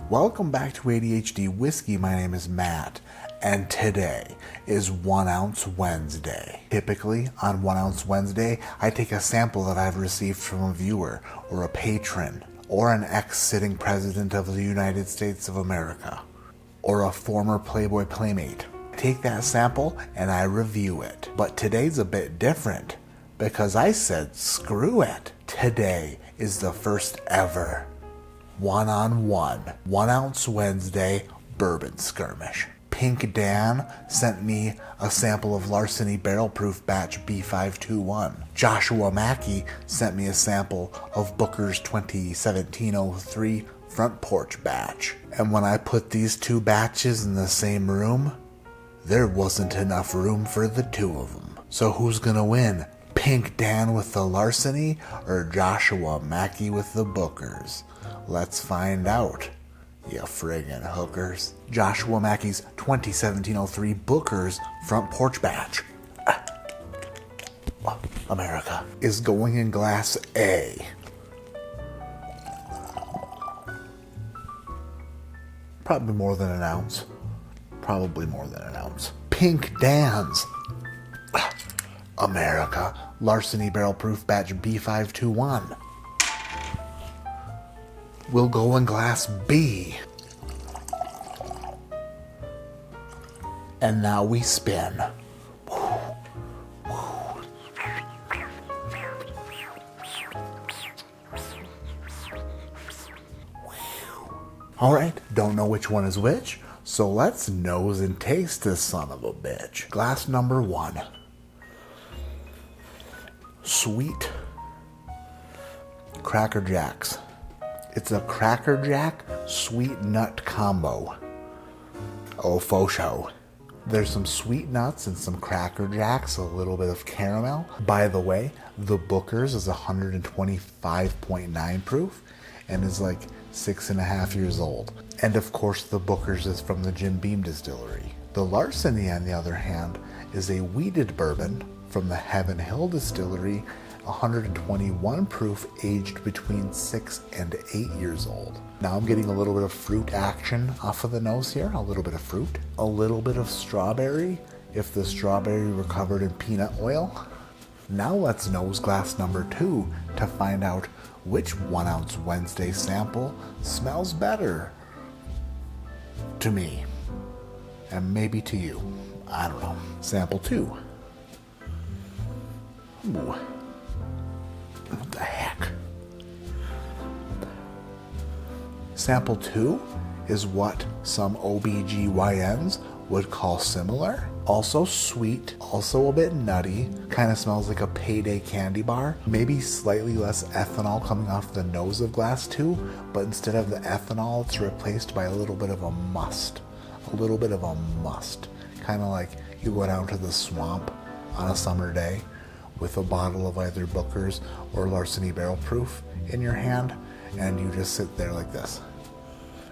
Welcome back to ADHD Whiskey. My name is Matt, and today is 1 Ounce Wednesday. Typically, on 1 Ounce Wednesday, I take a sample that I've received from a viewer, or a patron, or an ex-sitting president of the United States of America, or a former Playboy Playmate. I take that sample and I review it. But today's a bit different, because I said screw it. Today is the first ever 1-on-1 1 Ounce Wednesday bourbon skirmish. Pink Dan sent me a sample of Larceny Barrel Proof Batch B521. Joshua Mackey sent me a sample of Booker's 2017-03 Front Porch batch. And when I put these two batches in the same room, there wasn't enough room for the two of them. So who's gonna win? Pink Dan with the Larceny or Joshua Mackey with the Bookers? Let's find out, you friggin' hookers. Joshua Mackey's 2017-03 Booker's Front Porch batch, America, is going in glass A. Probably more than an ounce. Probably more than an ounce. Pink Dan's America Larceny Barrel Proof Batch B521 will go in glass B. And now we spin. Alright, don't know which one is which, so let's nose and taste this son of a bitch. Glass number 1. Sweet Cracker Jacks. It's a Cracker Jack sweet nut combo. Oh, faux show. There's some sweet nuts and some Cracker Jacks, a little bit of caramel. By the way, the Booker's is 125.9 proof and is like 6.5 years old. And of course, the Booker's is from the Jim Beam distillery. The Larceny, on the other hand, is a wheated bourbon from the Heaven Hill distillery, 121 proof, aged between 6 and 8 years old. Now I'm getting a little bit of fruit action off of the nose here. A little bit of fruit, a little bit of strawberry, if the strawberry were covered in peanut oil. Now let's nose glass number 2 to find out which 1 Ounce Wednesday sample smells better to me, and maybe to you. I don't know. Sample 2. Ooh. What the heck? Sample 2 is what some OBGYNs would call similar. Also sweet, also a bit nutty, kind of smells like a payday candy bar. Maybe slightly less ethanol coming off the nose of glass 2, but instead of the ethanol, it's replaced by a little bit of a must. A little bit of a must. Kind of like you go down to the swamp on a summer day with a bottle of either Booker's or Larceny Barrel Proof in your hand, and you just sit there like this.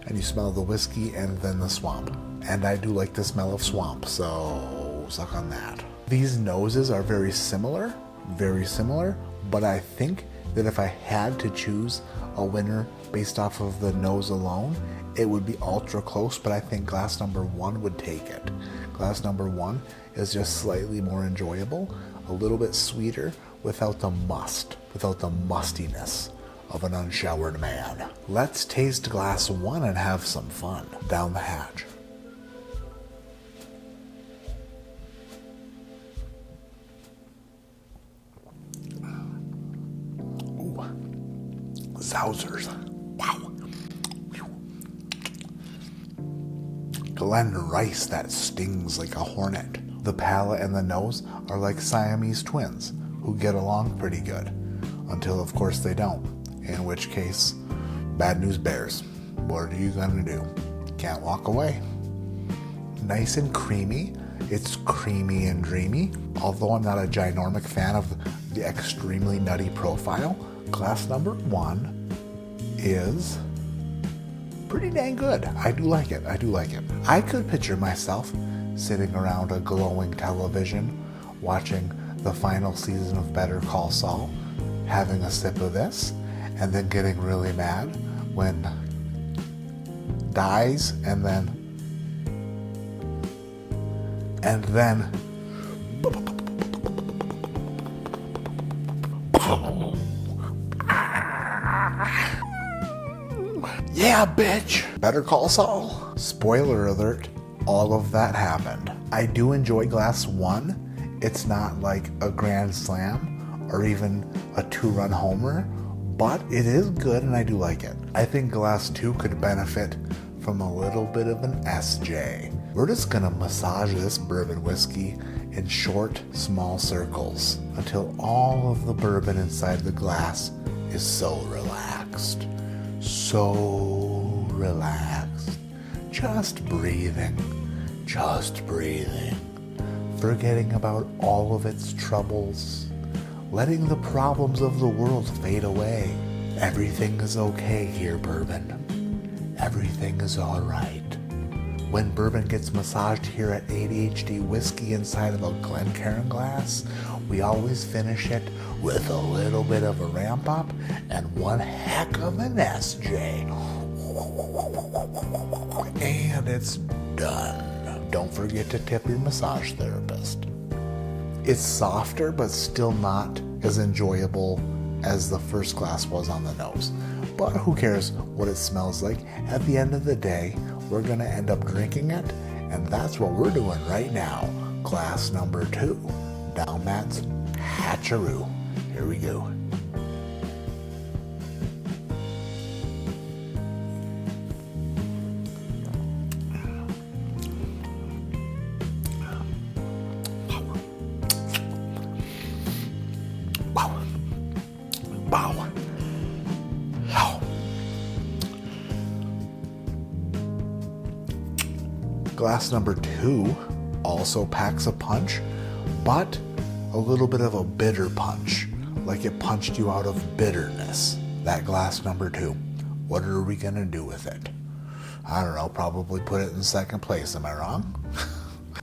And you smell the whiskey and then the swamp. And I do like the smell of swamp, so suck on that. These noses are very similar, but I think that if I had to choose a winner based off of the nose alone, it would be ultra close, but I think glass number 1 would take it. Glass number 1 is just slightly more enjoyable, a little bit sweeter, without the mustiness of an unshowered man. Let's taste glass 1 and have some fun. Down the hatch. Ooh. Zousers. Wow. Glen Rice that stings like a hornet. The palate and the nose are like Siamese twins who get along pretty good. Until of course they don't. In which case, bad news bears. What are you gonna do? Can't walk away. Nice and creamy. It's creamy and dreamy. Although I'm not a ginormic fan of the extremely nutty profile, glass number 1 is pretty dang good. I do like it. I could picture myself sitting around a glowing television, watching the final season of Better Call Saul, having a sip of this, and then getting really mad when dies and then yeah, bitch! Better Call Saul. Spoiler alert, all of that happened. I do enjoy Glass 1. It's not like a grand slam or even a 2-run homer, but it is good and I do like it. I think Glass 2 could benefit from a little bit of an SJ. We're just gonna massage this bourbon whiskey in short, small circles until all of the bourbon inside the glass is so relaxed. So relaxed. Just breathing. Forgetting about all of its troubles. Letting the problems of the world fade away. Everything is okay here, bourbon. Everything is alright. When bourbon gets massaged here at ADHD Whiskey inside of a Glencairn glass, we always finish it with a little bit of a ramp up and one heck of an SJ. And it's done. Don't forget to tip your massage therapist. It's softer, but still not as enjoyable as the first glass was on the nose. But who cares what it smells like? At the end of the day, we're gonna end up drinking it, and that's what we're doing right now. Glass number 2. Down Matt's hatcheroo. Here we go. Wow. Glass number 2 also packs a punch, but a little bit of a bitter punch, like it punched you out of bitterness. That glass number 2. What are we gonna do with it? I don't know, probably put it in second place, am I wrong?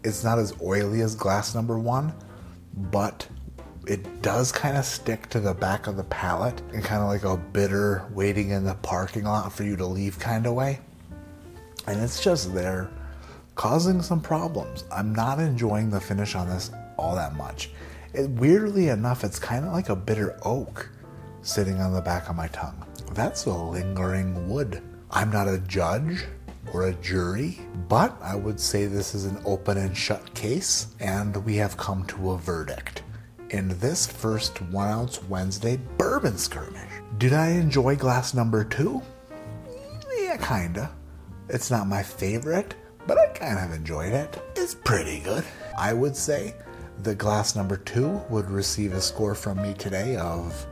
It's not as oily as glass number 1, but it does kind of stick to the back of the palate in kind of like a bitter waiting in the parking lot for you to leave kind of way. And it's just there, causing some problems. I'm not enjoying the finish on this all that much. Weirdly enough, it's kind of like a bitter oak sitting on the back of my tongue. That's a lingering wood. I'm not a judge or a jury, but I would say this is an open and shut case, and we have come to a verdict in this first 1 Ounce Wednesday bourbon skirmish. Did I enjoy glass number 2? Yeah, kinda. It's not my favorite, but I kind of enjoyed it. It's pretty good. I would say the glass number 2 would receive a score from me today of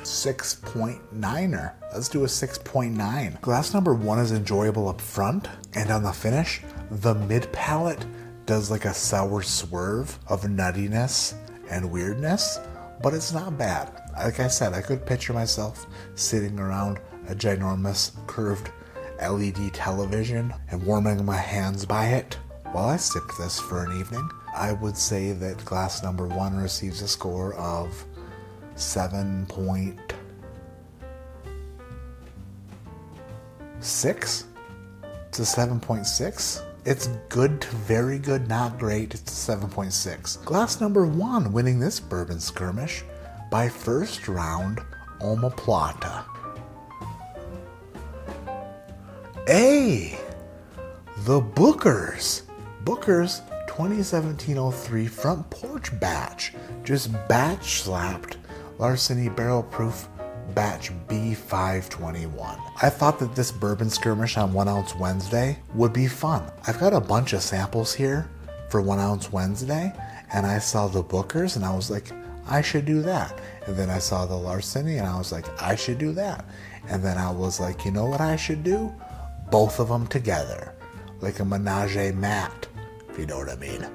6.9er. Let's do a 6.9. Glass number 1 is enjoyable up front, and on the finish, the mid palate does like a sour swerve of nuttiness and weirdness, but it's not bad. Like I said, I could picture myself sitting around a ginormous curved LED television and warming my hands by it while I sip this for an evening. I would say that glass number 1 receives a score of 7.6. It's a 7.6. It's good to very good, not great. It's a 7.6. Glass number 1 winning this bourbon skirmish by first round omoplata. Hey, the Booker's 2017-03 Front Porch batch just batch slapped Larceny Barrel Proof batch B521. I thought that this bourbon skirmish on 1 Ounce Wednesday would be fun. I've got a bunch of samples here for 1 Ounce Wednesday, and I saw the Booker's and I was like, I should do that. And then I saw the Larceny and I was like, I should do that. And then I was like, you know what I should do? Both of them together, like a menage mat, if you know what I mean.